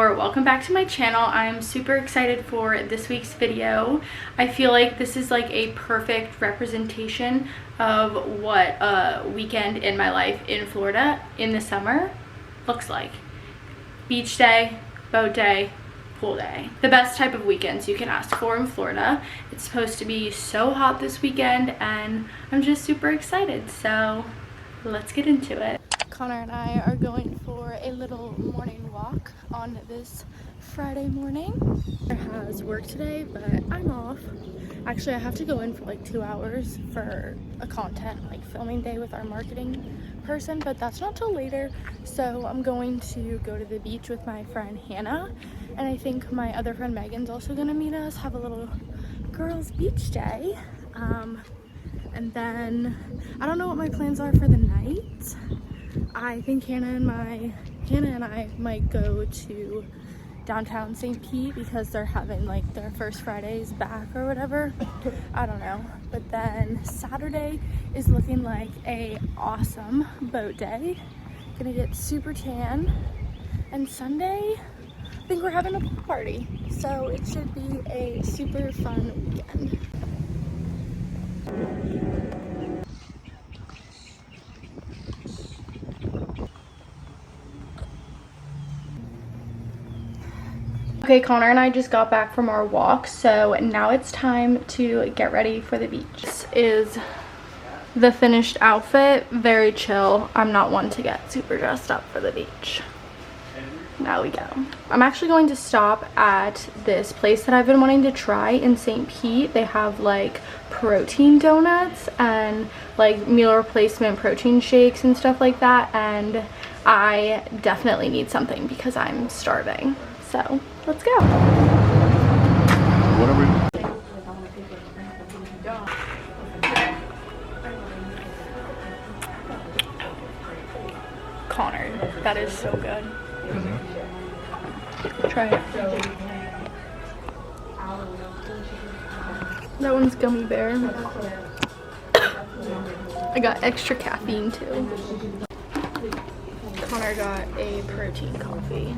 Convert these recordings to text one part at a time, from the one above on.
or welcome back to my channel. I'm super excited for this week's video. I feel like this is like a perfect representation of what a weekend in my life in Florida in the summer looks like. Beach day, boat day, pool day. The best type of weekends you can ask for in Florida. It's supposed to be so hot this weekend and I'm just super excited, so let's get into it. Connor and I are going for a little morning walk on this Friday morning. Connor has work today, but I'm off. Actually, I have to go in for like 2 hours for a content like filming day with our marketing person, but that's not till later. So I'm going to go to the beach with my friend Hannah, and I think my other friend Megan's also gonna meet us, have a little girls beach day. And then I don't know what my plans are for the night. I think Hannah and I might go to downtown St. Pete because they're having like their first Fridays back or whatever. I don't know. But then Saturday is looking like a awesome boat day. Gonna get super tan. And Sunday, I think we're having a pool party. So it should be a super fun weekend. Okay, Connor and I just got back from our walk, so now it's time to get ready for the beach. This is the finished outfit, very chill. I'm not one to get super dressed up for the beach. Now we go. I'm actually going to stop at this place that I've been wanting to try in St. Pete. They have like protein donuts and like meal replacement protein shakes and stuff like that, and I definitely need something because I'm starving. So let's go. What are we? Connor, that is so good. Try it. That one's gummy bear. I got extra caffeine too. Connor got a protein coffee.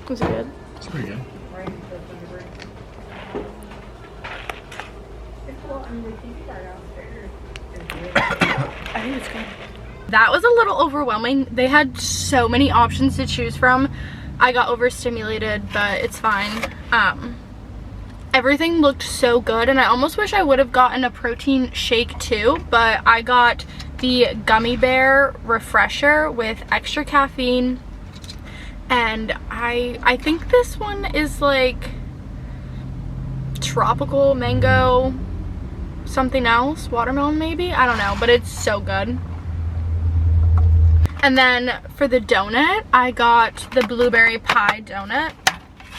Was it good? It's pretty good. I think it's good. That was a little overwhelming. They had so many options to choose from. I got overstimulated, but it's fine. Everything looked so good, and I almost wish I would have gotten a protein shake too, but I got the gummy bear refresher with extra caffeine, and I think this one is like tropical mango something else, watermelon maybe, I don't know, but it's so good. And then for the donut, I got the blueberry pie donut.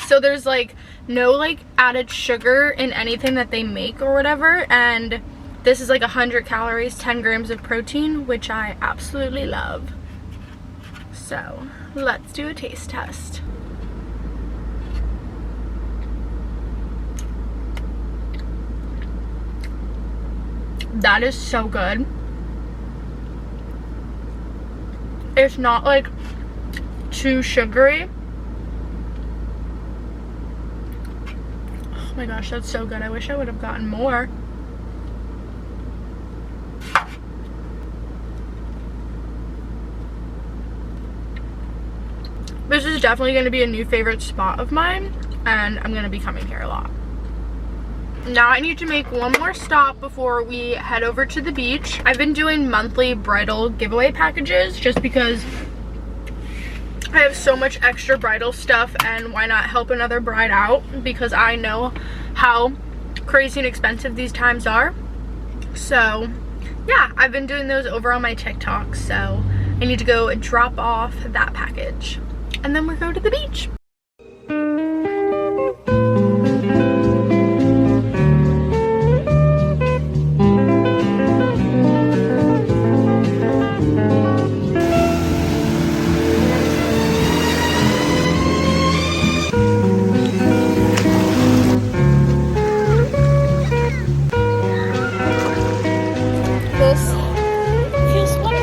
So there's like no like added sugar in anything that they make or whatever, and this is like 100 calories, 10 grams of protein, which I absolutely love. So let's do a taste test. That is so good. It's not like too sugary. Oh my gosh, that's so good. I wish I would have gotten more. This is definitely going to be a new favorite spot of mine, and I'm going to be coming here a lot. Now I need to make one more stop before we head over to the beach. I've been doing monthly bridal giveaway packages just because I have so much extra bridal stuff, and why not help another bride out, because I know how crazy and expensive these times are. So yeah, I've been doing those over on my TikTok, so I need to go drop off that package and then we'll go to the beach. This feels wonderful.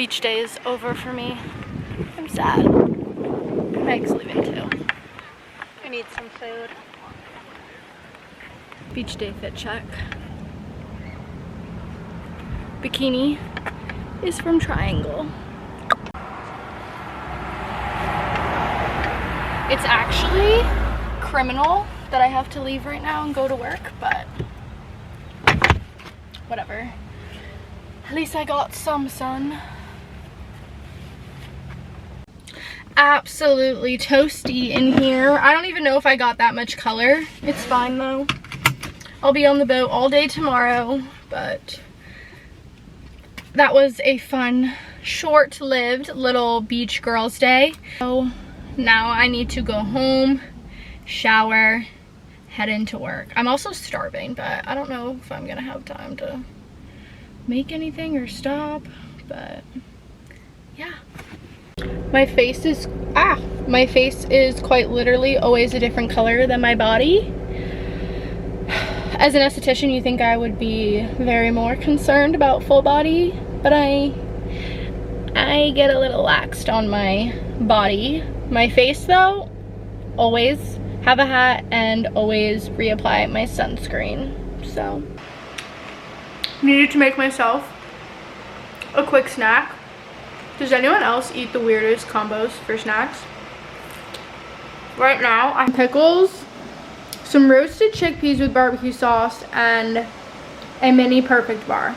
Beach day is over for me. I'm sad. Meg's leaving too. I need some food. Beach day fit check. Bikini is from Triangle. It's actually criminal that I have to leave right now and go to work, but whatever. At least I got some sun. Absolutely toasty in here. I don't even know if I got that much color. It's fine though. I'll be on the boat all day tomorrow, but that was a fun, short-lived little beach girls day. So now I need to go home, shower, head into work. I'm also starving, but I don't know if I'm gonna have time to make anything or stop, but yeah. My face is quite literally always a different color than my body. As an esthetician, you think I would be very more concerned about full body, but I get a little laxed on my body. My face though, always have a hat and always reapply my sunscreen. So needed to make myself a quick snack. Does anyone else eat the weirdest combos for snacks? Right now I have pickles, some roasted chickpeas with barbecue sauce, and a mini perfect bar.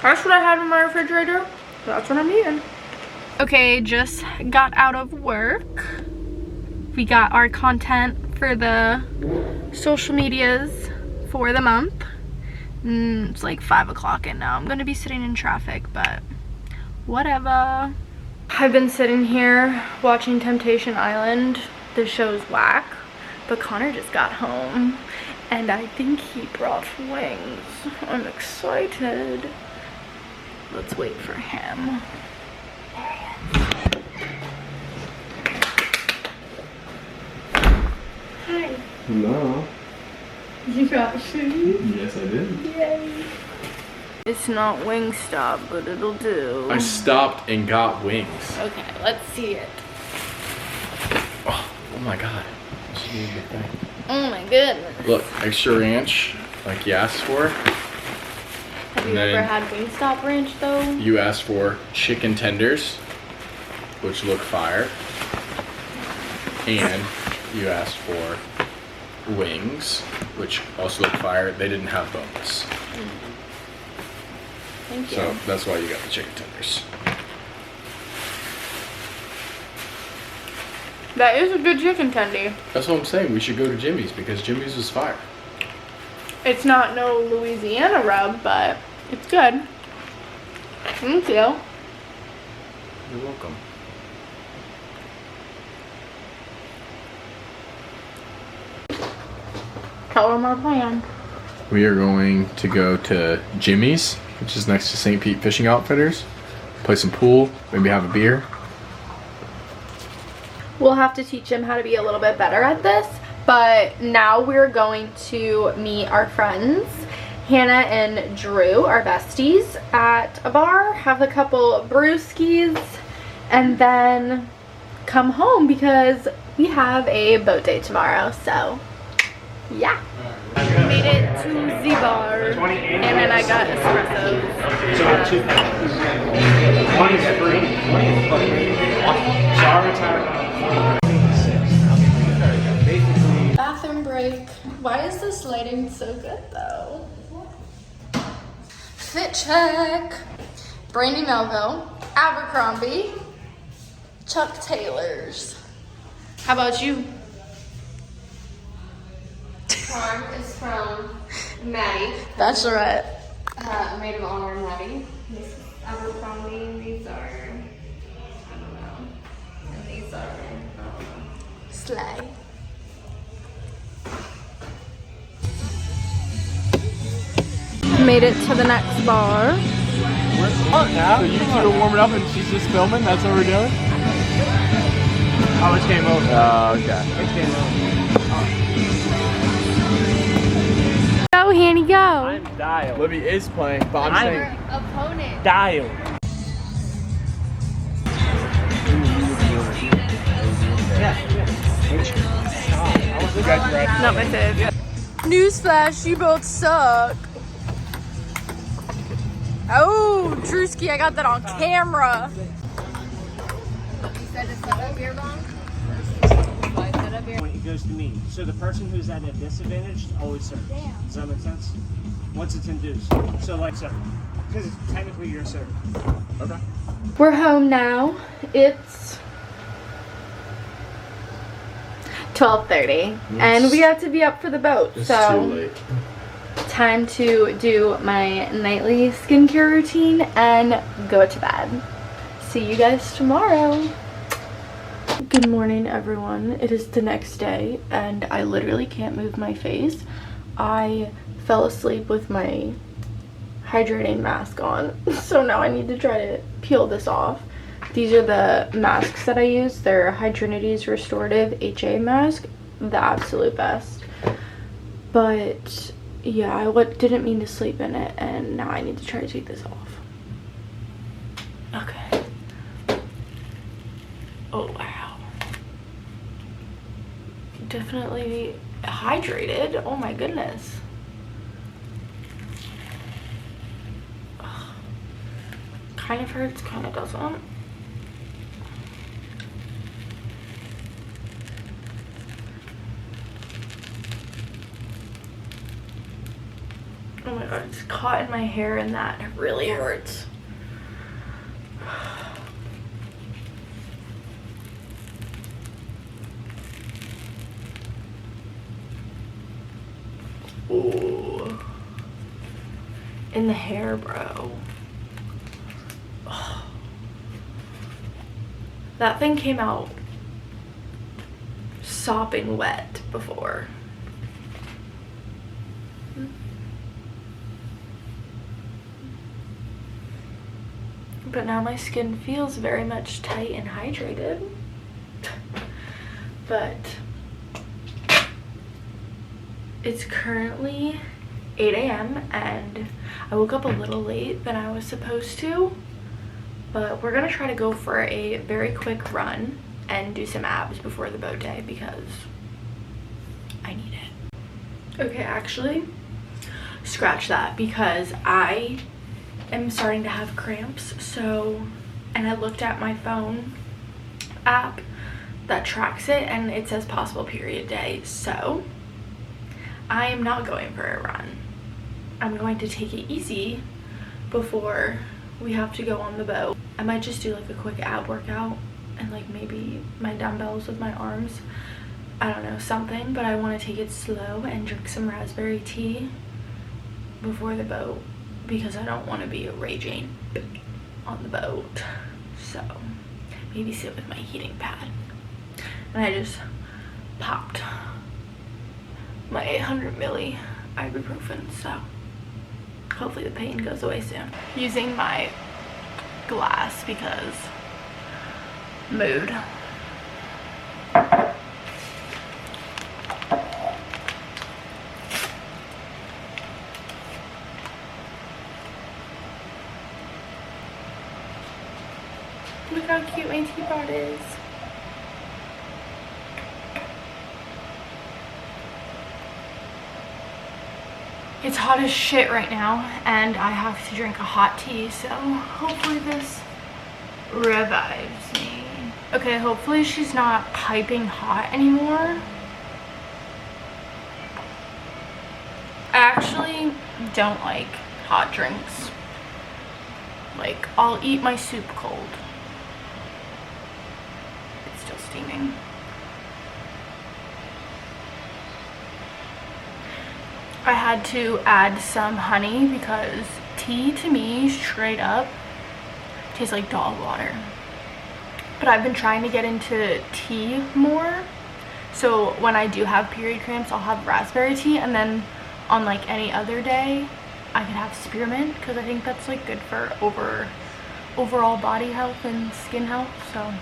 That's what I have in my refrigerator. That's what I'm eating. Okay, just got out of work. We got our content for the social medias for the month. It's like 5 o'clock and now I'm gonna be sitting in traffic, but whatever. I've been sitting here watching Temptation Island. The show's whack, but Connor just got home and I think he brought wings. I'm excited. Let's wait for him. Hi. Hello. You got food? Yes, I did. Yay. It's not Wingstop, but it'll do. I stopped and got wings. Okay, let's see it. Oh my god. This is a good thing. Oh my goodness. Look, extra ranch, like you asked for. Have you ever had Wingstop ranch though? You asked for chicken tenders, which look fire. And you asked for wings, which also look fire. They didn't have bones. Thank you. So that's why you got the chicken tenders. That is a good chicken tendy. That's what I'm saying. We should go to Jimmy's because Jimmy's was fire. It's not no Louisiana rub, but it's good. Thank you. You're welcome. Tell them our plan. We are going to go to Jimmy's, which is next to St. Pete Fishing Outfitters. Play some pool, maybe have a beer. We'll have to teach him how to be a little bit better at this, but now we're going to meet our friends, Hannah and Drew, our besties, at a bar, have a couple brewskis, and then come home because we have a boat day tomorrow, so yeah. We made it to the bar, and then I got espressos. One is free. Bathroom break. Why is this lighting so good though? Fit check. Brandy Melville, Abercrombie, Chuck Taylor's. How about you? Charm is from Maddie. Bachelorette. Maid of Honor Maddie. This is Abercrombie, and these are, I don't know. And these are, Slay. Made it to the next bar. Now? So you two are warming up and she's just filming? That's what we're doing? Oh, it's game over. Oh, okay. It's game over. Go, Hanny, go. I'm dialed. Libby is playing, but I'm saying opponent. dialed. Not my fave. Newsflash, you both suck. Oh, Drewski, I got that on camera. You said to set up your bunk? When it goes to me. So the person who's at a disadvantage always serves. Does that make sense? Once it's induced. So like so. Because technically you're a server. Okay. We're home now. It's 12:30 and we have to be up for the boat. It's so too late. Time to do my nightly skincare routine and go to bed. See you guys tomorrow. Good morning, everyone. It is the next day and I literally can't move my face. I fell asleep with my hydrating mask on, so now I need to try to peel this off. These are the masks that I use. They're Hydranity's Restorative HA mask, the absolute best. But yeah, I didn't mean to sleep in it and now I need to try to take this off. Okay. Oh wow. Definitely hydrated. Oh my goodness. Kind of hurts, kind of doesn't. Oh my god, it's caught in my hair and that really hurts. Ooh. In the hair, bro. Oh. That thing came out sopping wet before. But now my skin feels very much tight and hydrated. But it's currently 8 a.m. and I woke up a little late than I was supposed to. But we're gonna try to go for a very quick run and do some abs before the boat day because I need it. Okay, actually, scratch that because I am starting to have cramps. So, and I looked at my phone app that tracks it and it says possible period day. So I am not going for a run. I'm going to take it easy before we have to go on the boat. I might just do like a quick ab workout and like maybe my dumbbells with my arms. I don't know, something, but I want to take it slow and drink some raspberry tea before the boat because I don't want to be raging on the boat. So maybe sit with my heating pad. And I just popped my 800 milli ibuprofen, so hopefully the pain goes away soon. Using my glass because mood. Look how cute my teapot is. It's hot as shit right now and I have to drink a hot tea, so hopefully this revives me. Okay, hopefully she's not piping hot anymore. I actually don't like hot drinks. Like, I'll eat my soup cold. It's still steaming. I had to add some honey because tea to me straight up tastes like dog water. But I've been trying to get into tea more. So when I do have period cramps, I'll have raspberry tea, and then on like any other day, I could have spearmint because I think that's like good for overall body health and skin health. So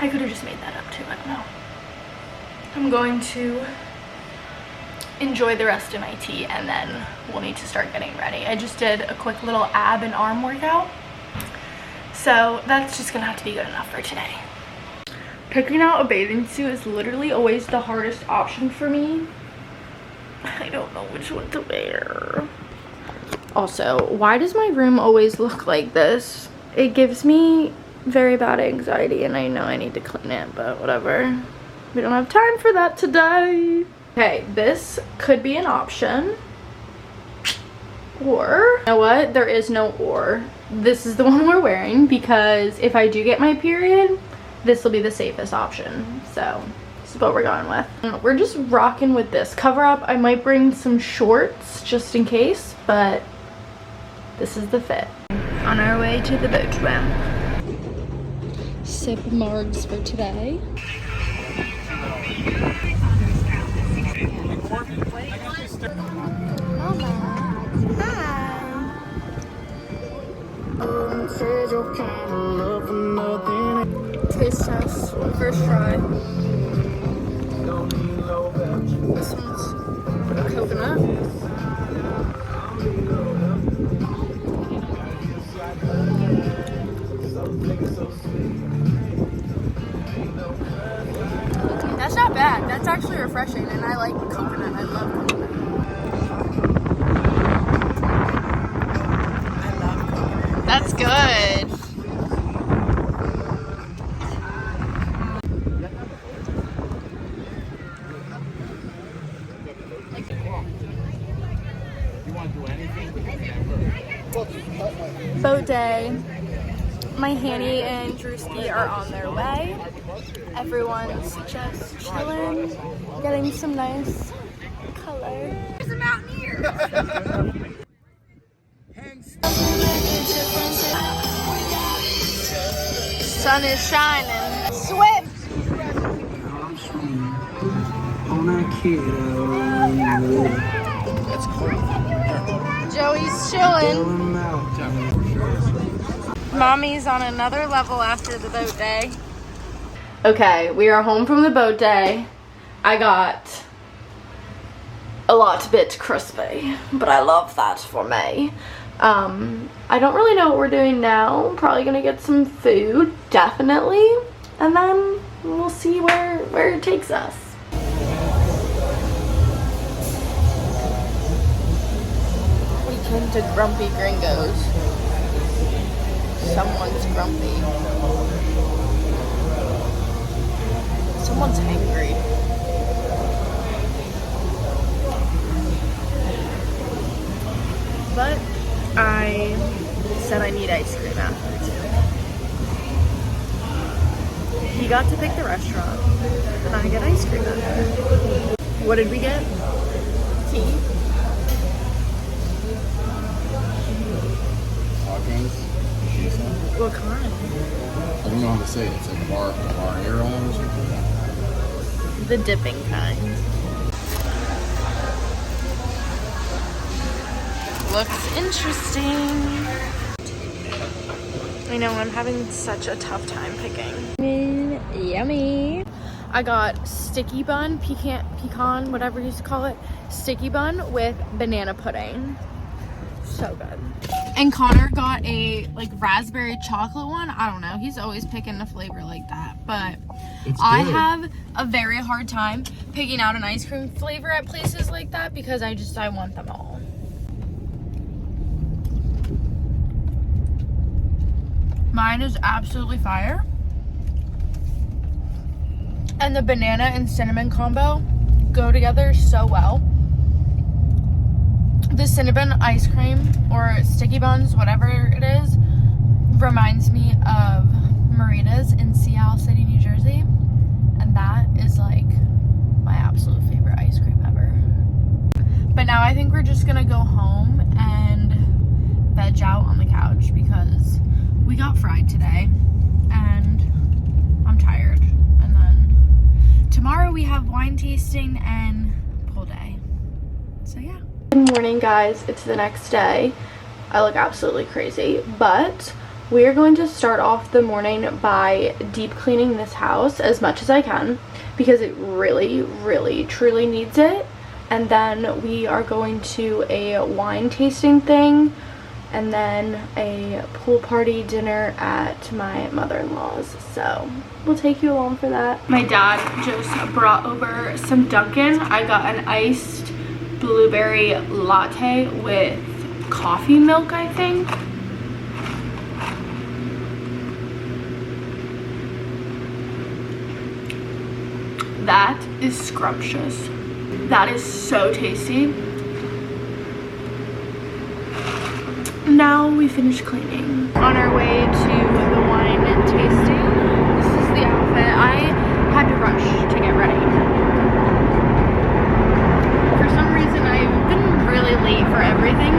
I could have just made that up too, I don't know. I'm going to enjoy the rest of my tea and then we'll need to start getting ready. I just did a quick little ab and arm workout, so that's just gonna have to be good enough for today. Picking out a bathing suit is literally always the hardest option for me. I don't know which one to wear. Also, why does my room always look like this? It gives me very bad anxiety, and I know I need to clean it, but whatever. We don't have time for that today. Okay, this could be an option. Or, you know what? There is no or. This is the one we're wearing because if I do get my period, this will be the safest option. So, this is what we're going with. We're just rocking with this cover up. I might bring some shorts just in case, but this is the fit. On our way to the boat ramp. Sip margs for today. Taste test, first try. This one's coconut. That's not bad. That's actually refreshing, and I like coconut. I love coconut. That's good. Boat day. My Hanny and Drewski are on their way. Everyone's just chilling, getting some nice color. There's a mountaineer. Sun is shining. Swim. Joey's chilling. Mommy's on another level after the boat day. Okay, we are home from the boat day. I got a lot bit crispy, but I love that for me. I don't really know what we're doing now. Probably gonna get some food, definitely, and then we'll see where it takes us. We came to Grumpy Gringo's. Someone's grumpy. Someone's angry. But I said I need ice cream after too. He got to pick the restaurant, and I get ice cream after. What did we get? Tea. Tacos. What kind? I don't know how to say it. It's like bar air on or something. The dipping kind. Looks interesting. I know, I'm having such a tough time picking. Yummy. I got sticky bun, pecan, whatever you used to call it, sticky bun with banana pudding. So good. And Connor got a like raspberry chocolate one. I don't know. He's always picking a flavor like that. But I have a very hard time picking out an ice cream flavor at places like that because I want them all. Mine is absolutely fire. And the banana and cinnamon combo go together so well. The cinnamon ice cream or sticky buns, whatever it is, reminds me of Marita's in Seattle City, New Jersey. And that is like my absolute favorite ice cream ever. But now I think we're just gonna go home and veg out on the couch because we got fried today and I'm tired. And then tomorrow we have wine tasting and pool day. So yeah. Good morning, guys. It's the next day. I look absolutely crazy, but we are going to start off the morning by deep cleaning this house as much as I can because it really, really, truly needs it. And then we are going to a wine tasting thing and then a pool party dinner at my mother-in-law's. So we'll take you along for that. My dad just brought over some Dunkin'. I got an iced blueberry latte with coffee milk, I think. That is scrumptious. That is so tasty. Now we finished cleaning. On our way to the wine tasting. This is the outfit. I had to rush to get ready. For some reason, I've been really late for everything.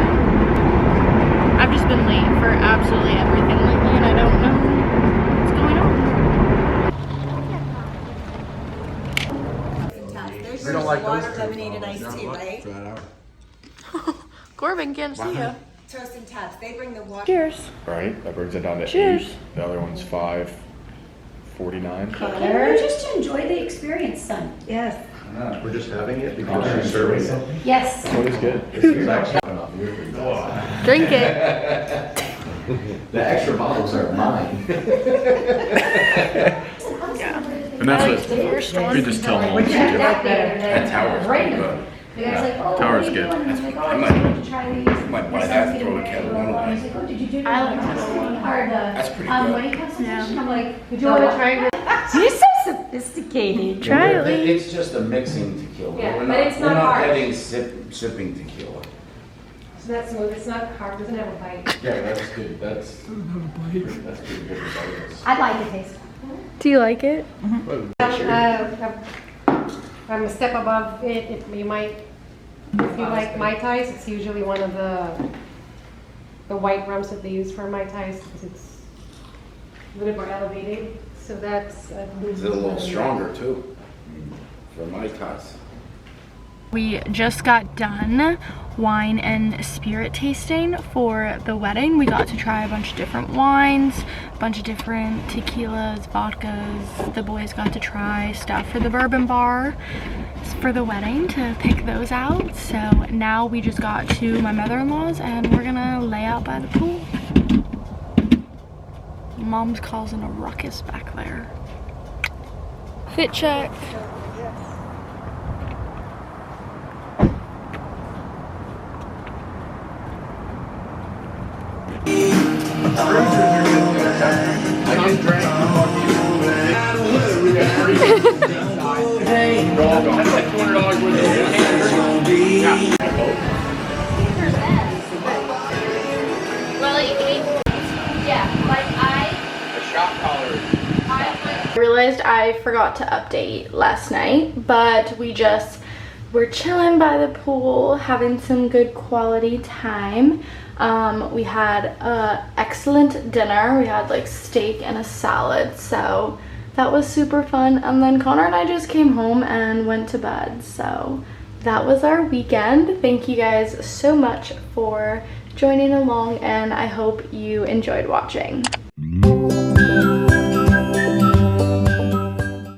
I've just been late for absolutely everything lately, and I don't know what's going on. We don't like those water, lemonade, and iced tea, right? Corbin can't see you. Toast and tots. They bring the water. Cheers. Right, that brings it down to Cheers. 8. The other one's 5.49. Okay, just to enjoy the experience, son. Yes. We're just having it because you're serving it. Yes. What is good? This is actually not your food. Drink it. The extra bottles are mine. And that's what you just tell them. That tower's pretty good. Tower's good. I might buy that and throw a kettle on it. I like this one. That's pretty good. Would you want to try it? You're so sophisticated. Try it, Lee. It's just a mixing tequila. Yeah, We're but not, it's we're not not hard. getting sipping tequila. It's not smooth, it's not hard, doesn't have a bite. Yeah, that's good. That's pretty good. Regardless. I like the taste. Do you like it? I'm a step above it. You might, if you like Mai Tais, it's usually one of the white rums that they use for Mai Tais because it's a little more elevated. So that's It's a little stronger too. For my tots. We just got done wine and spirit tasting for the wedding. We got to try a bunch of different wines, a bunch of different tequilas, vodkas. The boys got to try stuff for the bourbon bar for the wedding to pick those out. So now we just got to my mother-in-law's and we're gonna lay out by the pool. Mom's causing a ruckus back there. Fit check. I realized I forgot to update last night, but we just were chilling by the pool, having some good quality time. We had an excellent dinner. We had like steak and a salad, so that was super fun. And then Connor and I just came home and went to bed. So that was our weekend. Thank you guys so much for joining along, and I hope you enjoyed watching.